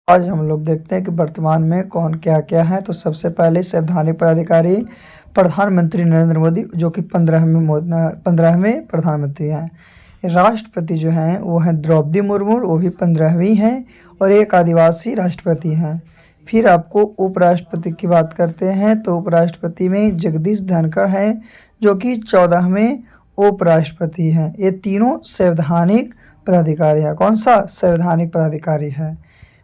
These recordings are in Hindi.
आज हम लोग देखते हैं कि वर्तमान में कौन क्या क्या है। तो सबसे पहले संवैधानिक पदाधिकारी प्रधानमंत्री नरेंद्र मोदी, जो कि 15वें प्रधानमंत्री हैं। राष्ट्रपति जो हैं वो हैं द्रौपदी मुर्मू, वो भी 15वीं हैं, और एक आदिवासी राष्ट्रपति हैं। फिर आपको उपराष्ट्रपति की बात करते हैं तो उपराष्ट्रपति में जगदीश धनखड़ हैं, जो कि 14वें उपराष्ट्रपति हैं। ये तीनों संवैधानिक पदाधिकारी हैं। कौन सा? संवैधानिक पदाधिकारी है।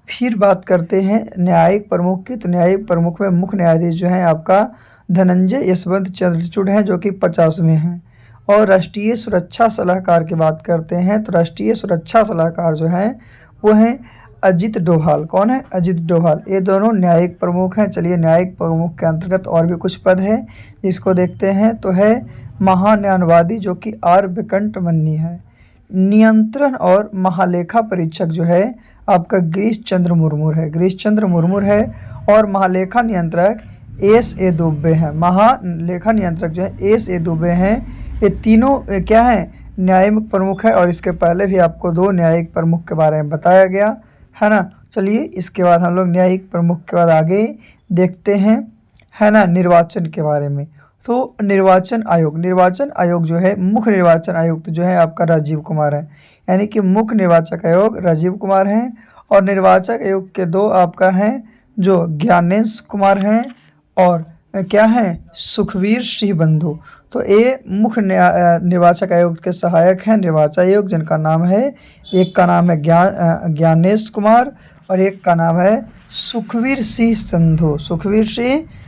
फिर बात करते हैं न्यायिक प्रमुख की। तो न्यायिक प्रमुख में मुख्य न्यायाधीश जो हैं आपका धनंजय यशवंत चंद्रचूड़ हैं, जो कि 50वें हैं। और राष्ट्रीय सुरक्षा सलाहकार की बात करते हैं तो राष्ट्रीय सुरक्षा सलाहकार जो हैं वो हैं अजित डोभाल। कौन है? अजित डोभाल। ये दोनों न्यायिक प्रमुख हैं। चलिए, न्यायिक प्रमुख के अंतर्गत और भी कुछ पद है, इसको देखते हैं। तो है महान्यायवादी, जो कि आर वेंकट मन्नी है। नियंत्रण और महालेखा परीक्षक जो है आपका गिरीश चंद्र मुर्मू है, गिरीश चंद्र मुर्मू है। और महालेखा नियंत्रक एस.ए. दुबे हैं। महालेखा नियंत्रक जो है एस.ए. दुबे हैं। ये तीनों क्या है? न्यायिक प्रमुख है। और इसके पहले भी आपको 2 न्यायिक प्रमुख के बारे में बताया गया है ना। चलिए, इसके बाद हम लोग न्यायिक प्रमुख के बाद आगे देखते हैं, है ना, निर्वाचन के बारे में। तो निर्वाचन आयोग जो है, मुख्य निर्वाचन आयुक्त जो है आपका राजीव कुमार है, यानी कि मुख्य निर्वाचक आयोग राजीव कुमार हैं। और निर्वाचक आयोग के 2 आपका हैं, जो ज्ञानेश कुमार हैं और क्या हैं, सुखवीर सिंह बंधु। तो ये मुख्य निर्वाचक आयोग के सहायक हैं निर्वाचन आयोग, जिनका नाम है, एक का नाम है ज्ञानेश कुमार और एक का नाम है सुखवीर सिंह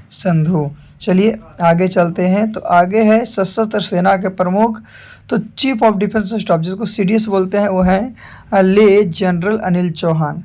संधू। चलिए आगे चलते हैं। तो आगे है सशस्त्र सेना के प्रमुख। तो चीफ ऑफ डिफेंस स्टाफ, जिसको सीडीएस बोलते हैं, वो हैं ले जनरल अनिल चौहान।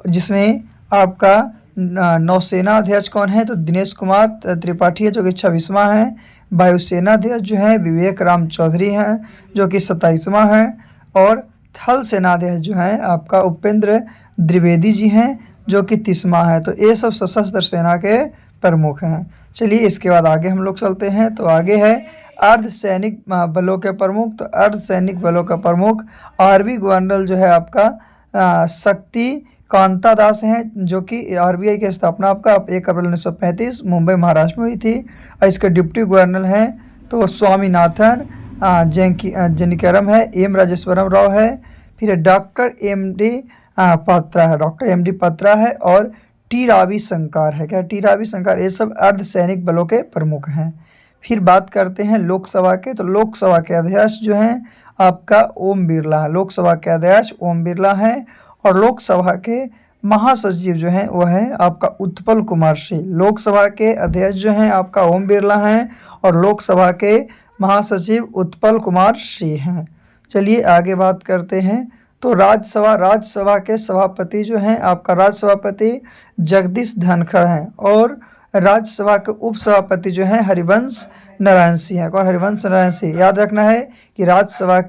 जिसमें आपका नौसेना अध्यक्ष कौन है? तो दिनेश कुमार त्रिपाठी है, जो कि 26वां है। वायुसेना अध्यक्ष जो है विवेक राम चौधरी हैं, जो कि 27वां है। और थल सेना अध्यक्ष जो हैं आपका उपेंद्र द्विवेदी जी हैं, जो कि 30वां है। तो ये सब सशस्त्र सेना के प्रमुख हैं। चलिए, इसके बाद आगे हम लोग चलते हैं। तो आगे है अर्धसैनिक बलों के प्रमुख। तो अर्धसैनिक बलों का प्रमुख आरबी गवर्नर जो है आपका शक्ति कांता दास हैं, जो कि आरबीआई की स्थापना आपका 1 अप्रैल 1935 मुंबई महाराष्ट्र में हुई थी। और इसके डिप्टी गवर्नर हैं तो स्वामीनाथन जनिकरम है, एम राजेश्वरम राव है। फिर डॉक्टर एम.डी. पत्रा है और टी रविशंकर है। क्या? टी रविशंकर। ये सब अर्धसैनिक बलों के प्रमुख हैं। फिर बात करते हैं लोकसभा के। तो लोकसभा के अध्यक्ष जो हैं आपका ओम बिरला है, लोकसभा के अध्यक्ष ओम बिरला हैं। और लोकसभा के महासचिव जो हैं वो हैं आपका उत्पल कुमार सिंह। लोकसभा के अध्यक्ष जो हैं आपका ओम बिरला हैं और लोकसभा के महासचिव उत्पल कुमार सिंह हैं। चलिए आगे बात करते हैं। तो राज्यसभा के सभापति जो हैं आपका राज्यसभापति जगदीश धनखड़ हैं। और राज्यसभा के उपसभापति जो हैं हरिवंश नारायण सिंह हैं। और हरिवंश नारायण सिंह, याद रखना है कि राज्यसभा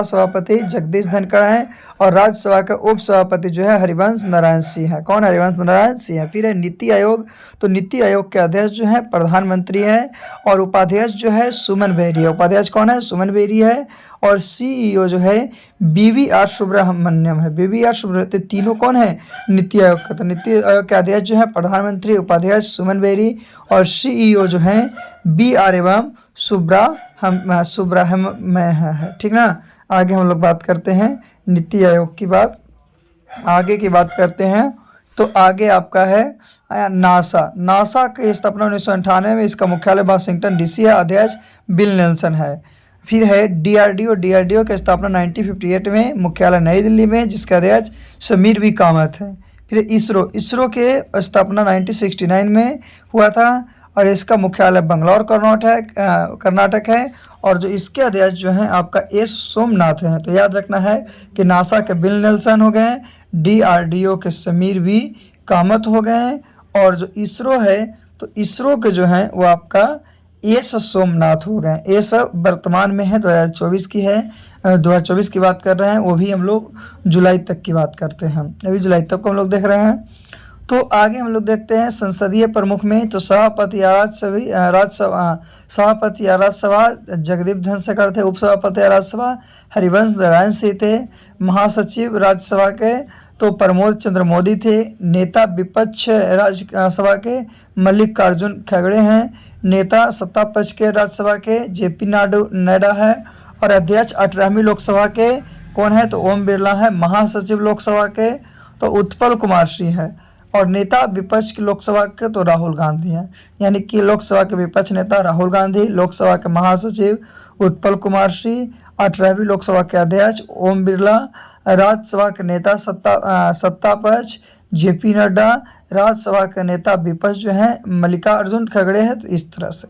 सभापति जगदीश धनखड़ हैं और राज्यसभा के उपसभापति जो है हरिवंश नारायण सिंह हैं। कौन? हरिवंश नारायण सिंह हैं। फिर है नीति आयोग। तो नीति आयोग के अध्यक्ष जो हैं प्रधानमंत्री हैं और उपाध्यक्ष जो है सुमन बेरी है। उपाध्यक्ष कौन है? सुमन बेरी है। और सीईओ जो है बी.वी.आर. सुब्रमण्यम है। बी.वी.आर. सुब्रमण्यम। तीनों कौन है? नीति आयोग का। तो नीति आयोग के अध्यक्ष जो है प्रधानमंत्री, उपाध्यक्ष सुमन बेरी और सीईओ जो हैं बी.आर. एवं सुब्रमण्यम है। ठीक ना। आगे हम लोग बात करते हैं नीति आयोग की आगे की बात करते हैं। तो आगे आपका है नासा की स्थापना 1998 में, इसका मुख्यालय वाशिंगटन डीसी है, अध्यक्ष बिल नेल्सन है। फिर है डीआरडीओ की स्थापना 1958 में, मुख्यालय नई दिल्ली में, जिसका अध्यक्ष समीर वी कामत है। फिर इसरो के स्थापना 1969 में हुआ था और इसका मुख्यालय बंगलौर कर्नाटक है। और जो इसके अध्यक्ष जो हैं आपका एस सोमनाथ हैं। तो याद रखना है कि नासा के बिल नेल्सन हो गए हैं, डीआरडीओ के समीर वी कामत हो गए हैं, और जो इसरो है तो इसरो के जो हैं वो आपका एस सोमनाथ हो गए। ये सब वर्तमान में है, 2024 की है, 2024 की बात कर रहे हैं। वो भी हम लोग जुलाई तक की बात करते हैं, अभी जुलाई तक को हम लोग देख रहे हैं। तो आगे हम लोग देखते हैं संसदीय प्रमुख में। तो सभापति राज्यसभा जगदीप धनखड़ थे। उपसभापति राज्यसभा हरिवंश नारायण सिंह थे। महासचिव राज्यसभा के तो प्रमोद चंद्र मोदी थे। नेता विपक्ष राज्यसभा के मल्लिकार्जुन खड़गे हैं। नेता सत्ता पक्ष के राज्यसभा के जेपी नड्डा है। और अध्यक्ष 18वीं लोकसभा के कौन है, तो ओम बिरला है। महासचिव लोकसभा के तो उत्पल कुमार सिंह है। और नेता विपक्ष की लोकसभा के तो राहुल गांधी हैं। यानी कि लोकसभा के विपक्ष नेता राहुल गांधी, लोकसभा के महासचिव उत्पल कुमार सिंह, 18वीं लोकसभा के अध्यक्ष ओम बिरला, राज्यसभा के नेता सत्ता पक्ष जेपी नड्डा, राज्यसभा के नेता विपक्ष जो हैं मल्लिकार्जुन खड़गे हैं। तो इस तरह से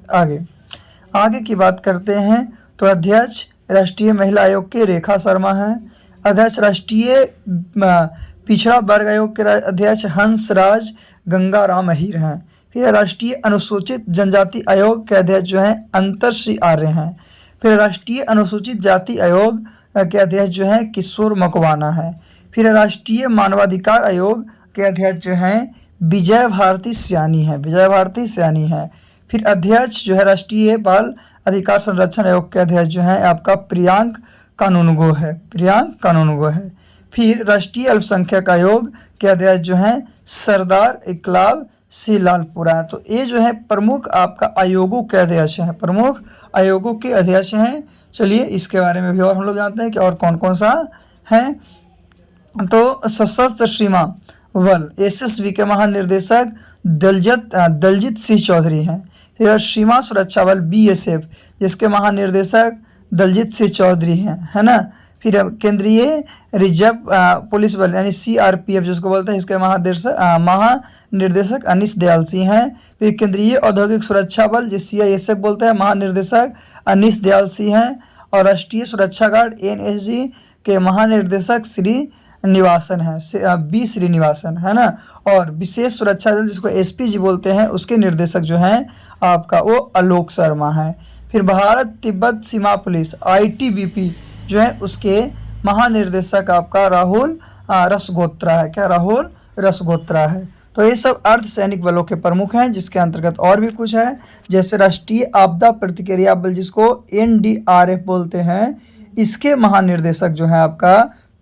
आगे की बात करते हैं तो अध्यक्ष राष्ट्रीय महिला आयोग के रेखा शर्मा हैं। अध्यक्ष राष्ट्रीय पिछड़ा वर्ग आयोग के अध्यक्ष हंसराज गंगाराम अहीर हैं। फिर राष्ट्रीय अनुसूचित जनजाति आयोग के अध्यक्ष जो हैं अंतरश्री आर्य हैं। फिर राष्ट्रीय अनुसूचित जाति आयोग के अध्यक्ष जो हैं किशोर मकवाना है। फिर राष्ट्रीय मानवाधिकार आयोग के अध्यक्ष जो हैं विजय भारती सयानी है। फिर अध्यक्ष जो है राष्ट्रीय बाल अधिकार संरक्षण आयोग के अध्यक्ष जो हैं आपका प्रियांक कानूनगो है। फिर राष्ट्रीय अल्पसंख्यक आयोग के अध्यक्ष जो हैं सरदार इकबाल सिंह लालपुरा हैं। तो ये जो है प्रमुख आपका आयोगों के अध्यक्ष हैं। चलिए इसके बारे में भी और हम लोग जानते हैं कि और कौन कौन सा है। तो सशस्त्र सीमा बल एसएसबी के महानिर्देशक दलजीत सिंह चौधरी हैं। फिर सीमा सुरक्षा बल बीएसएफ जिसके महानिर्देशक दलजीत सिंह चौधरी हैं, है ना। फिर केंद्रीय रिजर्व पुलिस बल यानी सीआरपीएफ जिसको बोलते हैं, इसके महानिर्देशक अनीश दयाल सिंह हैं। फिर केंद्रीय औद्योगिक सुरक्षा बल जिस सीआईएसएफ बोलते हैं, महानिर्देशक अनीश दयाल सिंह हैं। और राष्ट्रीय सुरक्षा गार्ड एनएसजी के महानिर्देशक श्रीनिवासन है ना। और विशेष सुरक्षा दल जिसको एसपीजी बोलते हैं उसके निर्देशक जो हैं आपका वो आलोक शर्मा है। फिर भारत तिब्बत सीमा पुलिस आईटीबीपी जो है उसके महानिर्देशक आपका राहुल रसगोत्रा है। तो ये सब अर्धसैनिक बलों के प्रमुख हैं, जिसके अंतर्गत और भी कुछ है जैसे राष्ट्रीय आपदा प्रतिक्रिया बल जिसको एनडीआरएफ बोलते हैं, इसके महानिर्देशक जो है आपका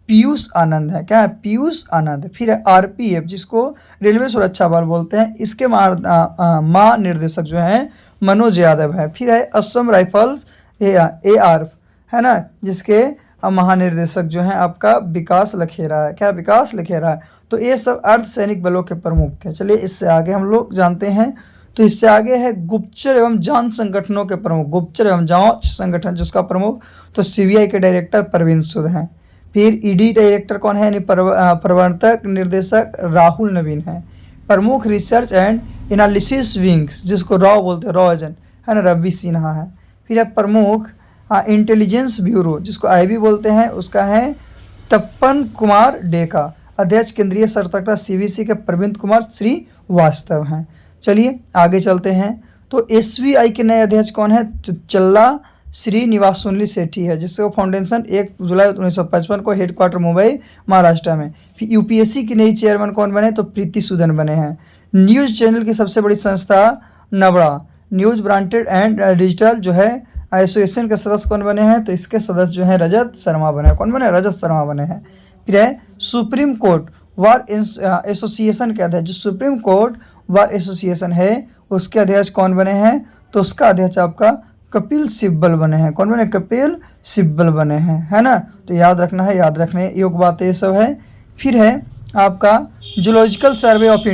पीयूष आनंद है। क्या है? पीयूष आनंद। फिर आरपीएफ जिसको रेलवे सुरक्षा बल बोलते हैं, इसके महानिर्देशक जो हैं मनोज यादव है। फिर है असम राइफल्स एआर है ना, जिसके महानिर्देशक जो हैं आपका विकास लखेरा है। क्या? विकास लखेरा है। तो ये सब अर्धसैनिक बलों के प्रमुख थे। चलिए इससे आगे हम लोग जानते हैं। तो इससे आगे है गुप्तचर एवं जांच संगठनों के प्रमुख, गुप्तचर एवं जांच संगठन जिसका प्रमुख तो सीबीआई के डायरेक्टर परवीन सूद हैं। फिर ईडी डायरेक्टर कौन है, यानी प्रवर्तक निर्देशक राहुल नवीन है। प्रमुख रिसर्च एंड एनालिसिस विंग्स जिसको रॉ बोलते हैं, रॉ एजेंट है ना, रवि सिन्हा है। फिर है प्रमुख इंटेलिजेंस ब्यूरो जिसको आईबी बोलते हैं, उसका है तपन कुमार डेका। अध्यक्ष केंद्रीय सतर्कता सीवीसी के प्रवीण कुमार श्रीवास्तव हैं। चलिए आगे चलते हैं। तो एसबीआई के नए अध्यक्ष कौन है, चल्ला श्रीनिवासुलु सेठी है, जिसको फाउंडेशन 1 जुलाई 1955 को हेडक्वार्टर मुंबई महाराष्ट्र में। फिर यूपीएससी की नई चेयरमैन कौन बने, तो प्रीति सूदन बने हैं। न्यूज़ चैनल की सबसे बड़ी संस्था नबड़ा न्यूज़ ब्रांडेड एंड डिजिटल जो है एसोसिएशन के सदस्य कौन बने हैं, तो इसके सदस्य जो हैं रजत शर्मा बने हैं। कौन बने? रजत शर्मा बने हैं। फिर है सुप्रीम कोर्ट बार एसोसिएशन के अध्यक्ष, जो सुप्रीम कोर्ट बार एसोसिएशन है उसके अध्यक्ष कौन बने हैं, तो उसका अध्यक्ष आपका कपिल सिब्बल बने हैं। कौन बने? कपिल सिब्बल बने हैं, है ना। तो याद रखने योग्य बात ये सब है। फिर है आपका जूलॉजिकल सर्वे ऑफ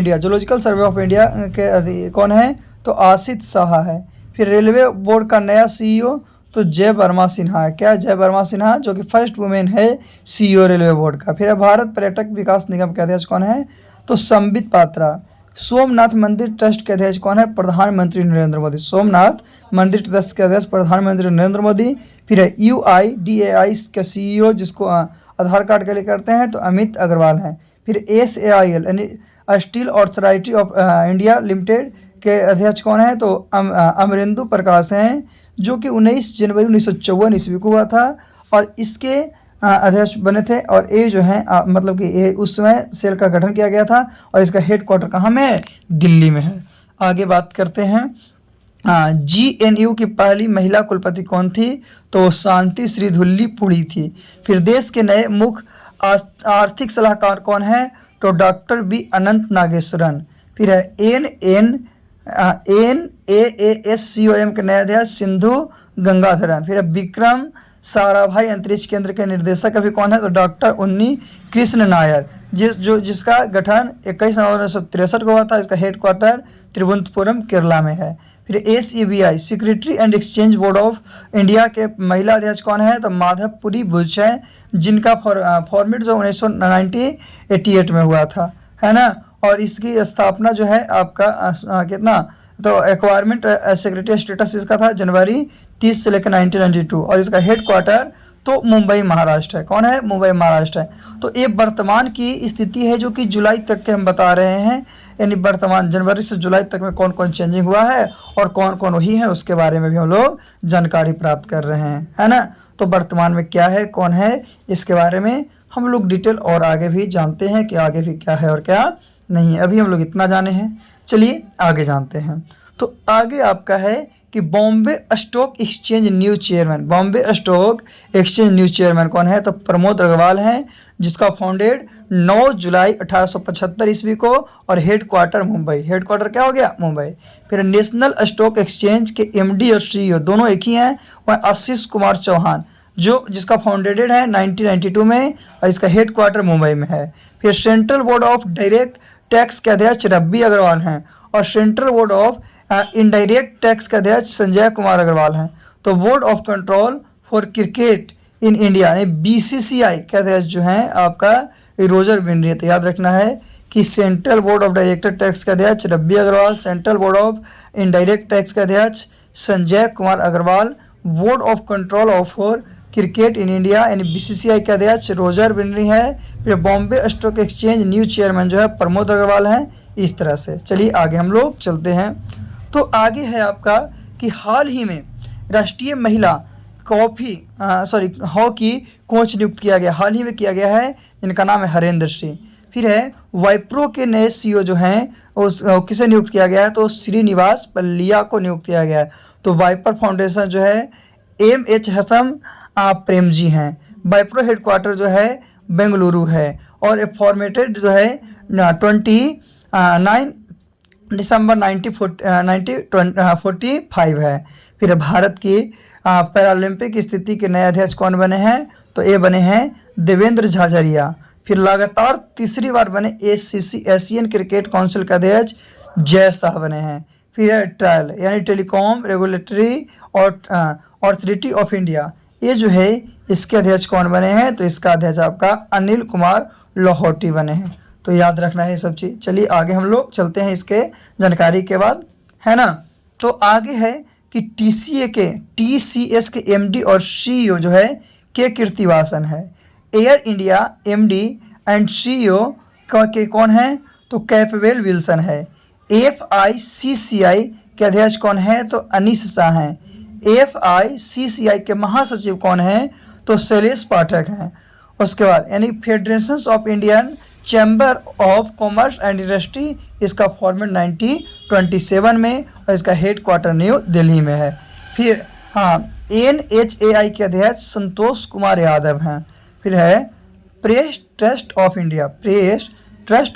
इंडिया के कौन है, तो आशित शाह है। फिर रेलवे बोर्ड का नया सीईओ तो जय वर्मा सिन्हा है। क्या? जय वर्मा सिन्हा, जो कि फर्स्ट वुमेन है सीईओ रेलवे बोर्ड का। फिर भारत पर्यटक विकास निगम के अध्यक्ष कौन है, तो संबित पात्रा। सोमनाथ मंदिर ट्रस्ट के अध्यक्ष कौन है, प्रधानमंत्री नरेंद्र मोदी। सोमनाथ मंदिर ट्रस्ट के अध्यक्ष प्रधानमंत्री नरेंद्र मोदी। फिर है UIDAI के सीईओ जिसको आधार कार्ड के लिए करते हैं, तो अमित अग्रवाल हैं। फिर SAIL यानी steel authority of India limited के अध्यक्ष कौन है, तो अमरेंदु प्रकाश हैं, जो कि 19 जनवरी 1954 ईस्वी को हुआ था और इसके अध्यक्ष बने थे। और ये जो है मतलब कि ये उस समय सेल का गठन किया गया था और इसका हेडक्वार्टर कहाँ में है, दिल्ली में है। आगे बात करते हैं। GNU की पहली महिला कुलपति कौन थी, तो शांति श्री धुल्ली पुड़ी थी। फिर देश के नए मुख्य आर्थिक सलाहकार कौन है? तो डॉक्टर बी अनंत नागेश्वरन। फिर है NAASCOM के नए अध्यक्ष सिंधु गंगाधरन। फिर है विक्रम साराभाई अंतरिक्ष केंद्र के निर्देशक अभी कौन है? तो डॉक्टर उन्नी कृष्ण नायर, जिसका गठन 21 नवंबर 1963 को हुआ था। इसका हेडक्वार्टर तिरुवनंतपुरम केरला में है। फिर SEBI security and exchange board of India के महिला अध्यक्ष कौन है? तो माधवपुरी बुच है, जिनका फॉर्मेट जो 1988 में हुआ था, है ना। और इसकी स्थापना जो है आपका कितना, तो एक्वायरमेंट सेक्रेटरी स्टेटस इसका था जनवरी 30 से लेकर 1992। और इसका हेडक्वार्टर तो मुंबई महाराष्ट्र है। कौन है? मुंबई महाराष्ट्र है। तो ये वर्तमान की स्थिति है जो कि जुलाई तक के हम बता रहे हैं, यानी वर्तमान जनवरी से जुलाई तक में कौन कौन चेंजिंग हुआ है और कौन कौन वही है, उसके बारे में भी हम लोग जानकारी प्राप्त कर रहे हैं, है ना। तो वर्तमान में क्या है, कौन है, इसके बारे में हम लोग डिटेल और आगे भी जानते हैं कि आगे भी क्या है और क्या नहीं है। अभी हम लोग इतना जाने हैं, चलिए आगे जानते हैं। तो आगे आपका है कि Bombay stock exchange new chairman, Bombay stock exchange new chairman कौन है? तो प्रमोद अग्रवाल हैं, जिसका फाउंडेड 9 जुलाई 1875 ईस्वी को और हेडक्वार्टर मुंबई। हेडक्वार्टर क्या हो गया? मुंबई। फिर नेशनल स्टॉक एक्सचेंज के MD और CEO दोनों एक ही हैं, वह आशीष कुमार चौहान, जिसका फाउंडेड है 1992 में और इसका हेडक्वार्टर मुंबई में है। फिर central board of direct tax के अध्यक्ष रब्बी अग्रवाल हैं और central board of indirect tax के अध्यक्ष संजय कुमार अग्रवाल हैं। तो board of control for cricket in India यानी BCCI के अध्यक्ष जो हैं आपका रोजर बिनरी। तो याद रखना है कि central board of director tax के अध्यक्ष Ravi Agarwal, central board of indirect tax के अध्यक्ष Sanjay Kumar Agarwal, board of control of for cricket in India यानी BCCI के अध्यक्ष रोजर बिनरी है। फिर Bombay stock exchange new chairman जो है प्रमोद अग्रवाल हैं। इस तरह से चलिए आगे हम लोग चलते हैं। तो आगे है आपका कि हाल ही में राष्ट्रीय महिला हॉकी कोच नियुक्त किया गया, हाल ही में किया गया है, जिनका नाम है हरेंद्र सिंह। फिर है वाइप्रो के नए CEO जो हैं उस किसे नियुक्त किया गया है? तो श्रीनिवास पल्लिया को नियुक्त किया गया है। तो वाइपर फाउंडेशन जो है MH हसम प्रेम जी हैं। वाइप्रो हेडक्वार्टर जो है बेंगलुरु है और फॉर्मेटेड जो है 29 दिसंबर 1945 है। फिर भारत की पैरालंपिक स्थिति के नए अध्यक्ष कौन बने हैं? तो ये बने हैं देवेंद्र झाझरिया। फिर लगातार तीसरी बार बने ACC एशियन क्रिकेट काउंसिल के अध्यक्ष जय शाह बने हैं। फिर ट्रायल यानी टेलीकॉम रेगुलेटरी और अथॉरिटी ऑफ इंडिया, ये जो है इसके अध्यक्ष कौन बने हैं? तो इसका अध्यक्ष आपका अनिल कुमार लाहौटी बने हैं। तो याद रखना है ये सब चीज़। चलिए आगे हम लोग चलते हैं इसके जानकारी के बाद, है ना। तो आगे है कि TCS के MD और CEO जो है के कीर्तिवासन है। Air India MD and CEO के कौन है? तो कैपबेल विल्सन है। FICCI के अध्यक्ष कौन है? तो अनीश शाह हैं। FICCI के महासचिव कौन हैं? तो शैलेश पाठक हैं। उसके बाद यानी federation of Indian chamber of commerce and industry, इसका फॉर्मेट 1927 में और इसका हेडक्वार्टर न्यू दिल्ली में है। फिर NHAI के अध्यक्ष संतोष कुमार यादव हैं। फिर है प्रेस ट्रस्ट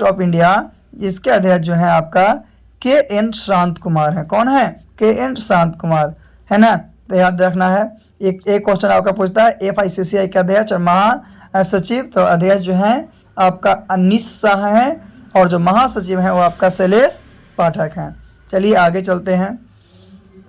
ऑफ इंडिया, इसके अध्यक्ष जो हैं आपका KN शांत कुमार हैं। कौन है? KN शांत कुमार, है ना। तो याद रखना है। एक क्वेश्चन आपका पूछता है FICCI के अध्यक्ष और महासचिव, तो अध्यक्ष जो हैं आपका अनीश शाह हैं और जो महासचिव हैं वो आपका शैलेश पाठक हैं। चलिए आगे चलते हैं।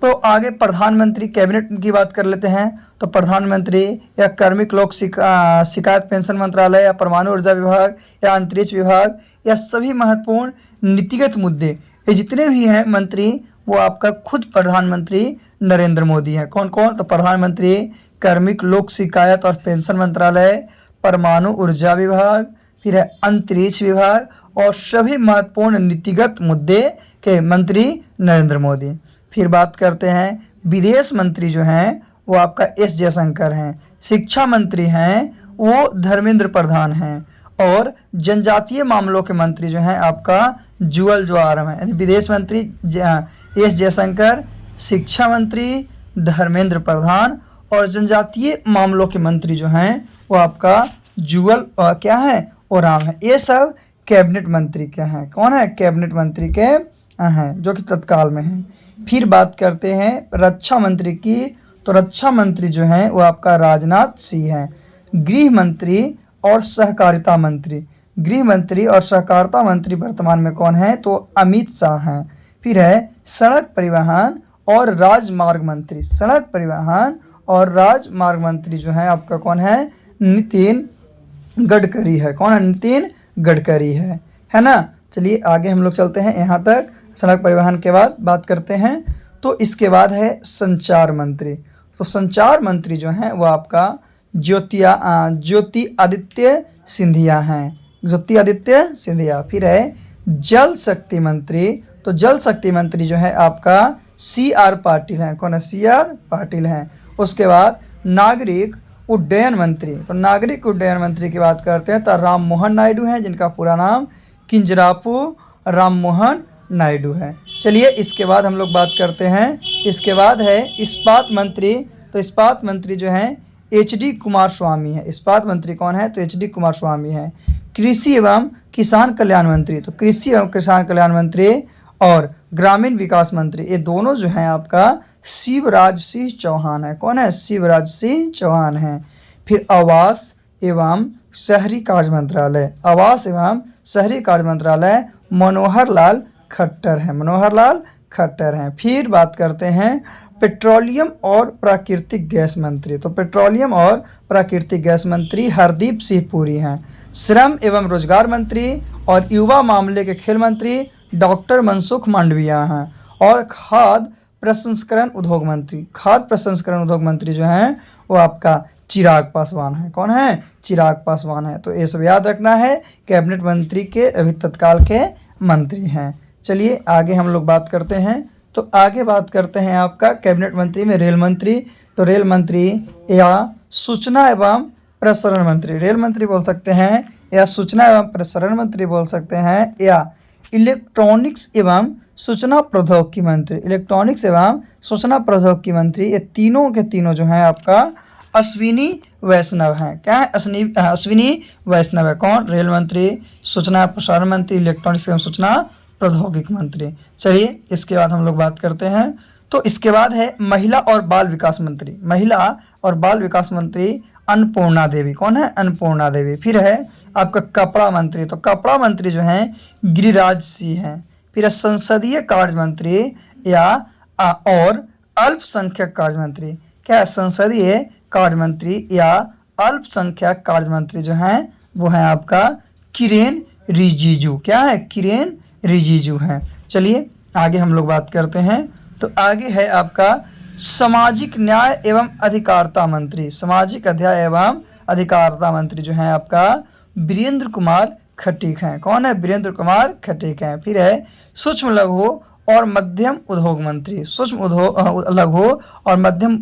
तो आगे प्रधानमंत्री कैबिनेट की बात कर लेते हैं। तो प्रधानमंत्री या कार्मिक लोक शिकायत पेंशन मंत्रालय या परमाणु ऊर्जा विभाग या अंतरिक्ष विभाग या सभी महत्वपूर्ण नीतिगत मुद्दे, ये जितने भी हैं मंत्री, वो आपका खुद प्रधानमंत्री नरेंद्र मोदी हैं। कौन कौन? तो प्रधानमंत्री कार्मिक लोक शिकायत और पेंशन मंत्रालय, परमाणु ऊर्जा विभाग, फिर है अंतरिक्ष विभाग और सभी महत्वपूर्ण नीतिगत मुद्दे के मंत्री नरेंद्र मोदी। फिर बात करते हैं विदेश मंत्री जो हैं वो आपका S जयशंकर हैं। शिक्षा मंत्री हैं वो धर्मेंद्र प्रधान हैं और जनजातीय मामलों के मंत्री जो हैं आपका जुअल जोआरम है। यानी विदेश मंत्री S जयशंकर, शिक्षा मंत्री धर्मेंद्र प्रधान और जनजातीय मामलों के मंत्री जो हैं वो आपका जुअल क्या है, ओराम है। ये सब कैबिनेट मंत्री के हैं। कौन है, कैबिनेट मंत्री के हैं, जो कि तत्काल में हैं। फिर बात करते हैं रक्षा मंत्री की, तो रक्षा मंत्री जो हैं वो आपका राजनाथ सिंह हैं। गृह मंत्री और सहकारिता मंत्री, गृह मंत्री और सहकारिता मंत्री वर्तमान में कौन है, तो अमित शाह हैं। फिर है सड़क परिवहन और राजमार्ग मंत्री, सड़क परिवहन और राजमार्ग मंत्री जो है आपका कौन है, नितिन गडकरी है। कौन है, नितिन गडकरी है ना। चलिए आगे हम लोग चलते हैं, यहाँ तक सड़क परिवहन के बाद बात करते हैं। तो इसके बाद है संचार मंत्री, तो संचार मंत्री जो हैं वो आपका ज्योति आदित्य सिंधिया हैं, ज्योति आदित्य सिंधिया। फिर है जल शक्ति मंत्री, तो जल शक्ति मंत्री जो है आपका CR पाटिल हैं। कौन है, CR पाटिल हैं। उसके बाद नागरिक उड्डयन मंत्री, तो नागरिक उड्डयन मंत्री की बात करते हैं तो राम मोहन नायडू हैं, जिनका पूरा नाम किंजरापू राम मोहन नायडू है। चलिए इसके बाद हम लोग बात करते हैं, इसके बाद है इस्पात मंत्री, तो इस्पात मंत्री जो हैं HD कुमार स्वामी है। इस्पात मंत्री कौन है, तो HD कुमार स्वामी है। कृषि एवं किसान कल्याण मंत्री, तो कृषि एवं किसान कल्याण मंत्री और ग्रामीण विकास मंत्री, ये दोनों जो हैं आपका शिवराज सिंह चौहान है। कौन है, शिवराज सिंह चौहान है। फिर आवास एवं शहरी कार्य मंत्रालय, आवास एवं शहरी कार्य मंत्रालय मनोहर लाल खट्टर हैं, मनोहर लाल खट्टर हैं। फिर बात करते हैं पेट्रोलियम और प्राकृतिक गैस मंत्री, तो पेट्रोलियम और प्राकृतिक गैस मंत्री हरदीप सिंह पुरी हैं। श्रम एवं रोजगार मंत्री और युवा मामले के खेल मंत्री डॉक्टर मनसुख मांडविया हैं। और खाद्य प्रसंस्करण उद्योग मंत्री, खाद्य प्रसंस्करण उद्योग मंत्री जो हैं वो आपका चिराग पासवान है। कौन है, चिराग पासवान है। तो ये सब याद रखना है, कैबिनेट मंत्री के अभी तत्काल के मंत्री हैं। चलिए आगे हम लोग बात करते हैं, तो आगे बात करते हैं आपका कैबिनेट मंत्री में रेल मंत्री, तो रेल मंत्री या सूचना एवं प्रसारण मंत्री, रेल मंत्री बोल सकते हैं या सूचना एवं प्रसारण मंत्री बोल सकते हैं, या इलेक्ट्रॉनिक्स एवं सूचना प्रौद्योगिकी मंत्री, इलेक्ट्रॉनिक्स एवं सूचना प्रौद्योगिकी मंत्री। ये तीनों के तीनों जो हैं आपका अश्विनी वैष्णव हैं। क्या है, अश्विनी वैष्णव है। कौन, रेल मंत्री, सूचना प्रसारण मंत्री, इलेक्ट्रॉनिक्स एवं सूचना प्रौद्योगिकी मंत्री। चलिए इसके बाद हम लोग बात करते हैं, तो इसके बाद है महिला और बाल विकास मंत्री, महिला और बाल विकास मंत्री अन्नपूर्णा देवी। कौन है, अन्नपूर्णा देवी। फिर है आपका कपड़ा मंत्री, तो कपड़ा मंत्री जो हैं गिरिराज सिंह हैं। फिर है संसदीय कार्य मंत्री या और अल्पसंख्यक कार्य मंत्री, क्या है, संसदीय कार्य मंत्री या अल्पसंख्यक कार्य मंत्री जो हैं वो हैं आपका किरेन रिजिजू। क्या है, किरेन रिजिजू हैं। चलिए आगे हम लोग बात करते हैं, तो आगे है आपका सामाजिक न्याय एवं अधिकारिता मंत्री, सामाजिक न्याय एवं अधिकारिता मंत्री जो हैं आपका वीरेंद्र कुमार खटीक हैं। कौन है, वीरेंद्र कुमार खटीक हैं। फिर है सूक्ष्म लघु और मध्यम उद्योग मंत्री, सूक्ष्म उद्योग लघु और मध्यम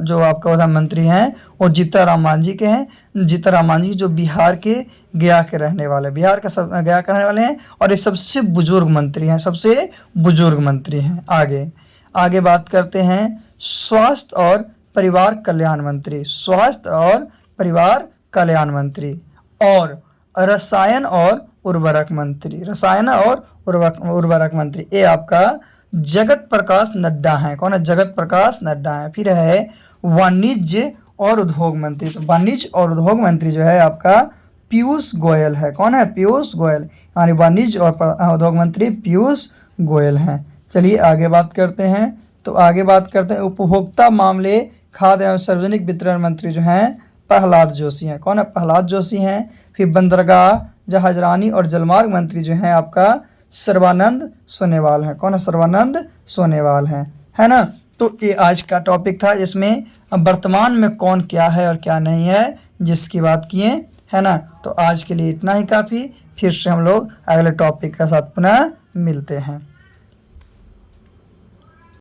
जो आपका उद्योग मंत्री हैं वो जीतनराम मांझी के हैं। जीतनराम मांझी जो बिहार के गया के रहने वाले, बिहार का सब गया के रहने वाले हैं और ये सबसे बुजुर्ग मंत्री हैं, सबसे बुजुर्ग मंत्री हैं। आगे बात करते हैं स्वास्थ्य और परिवार कल्याण मंत्री, स्वास्थ्य और परिवार कल्याण मंत्री और रसायन और उर्वरक मंत्री, रसायन और उर्वरक मंत्री, ये आपका जगत प्रकाश नड्डा हैं। कौन है, जगत प्रकाश नड्डा हैं। फिर है वाणिज्य और उद्योग मंत्री, तो वाणिज्य और उद्योग मंत्री जो है आपका पीयूष गोयल है। कौन है, पीयूष गोयल, यानी वाणिज्य और उद्योग मंत्री पीयूष गोयल हैं। चलिए आगे बात करते हैं, तो आगे बात करते हैं उपभोक्ता मामले खाद्य एवं सार्वजनिक वितरण मंत्री जो हैं प्रहलाद जोशी हैं। कौन है, प्रहलाद जोशी हैं। फिर बंदरगाह, जहाजरानी और जलमार्ग मंत्री जो हैं आपका सर्बानंद सोनेवाल हैं। कौन है, सर्बानंद सोनेवाल हैं, है ना। तो ये आज का टॉपिक था, जिसमें वर्तमान में कौन क्या है और क्या नहीं है जिसकी बात किए, है ना। तो आज के लिए इतना ही काफ़ी, फिर से हम लोग अगले टॉपिक के साथ पुनः मिलते हैं।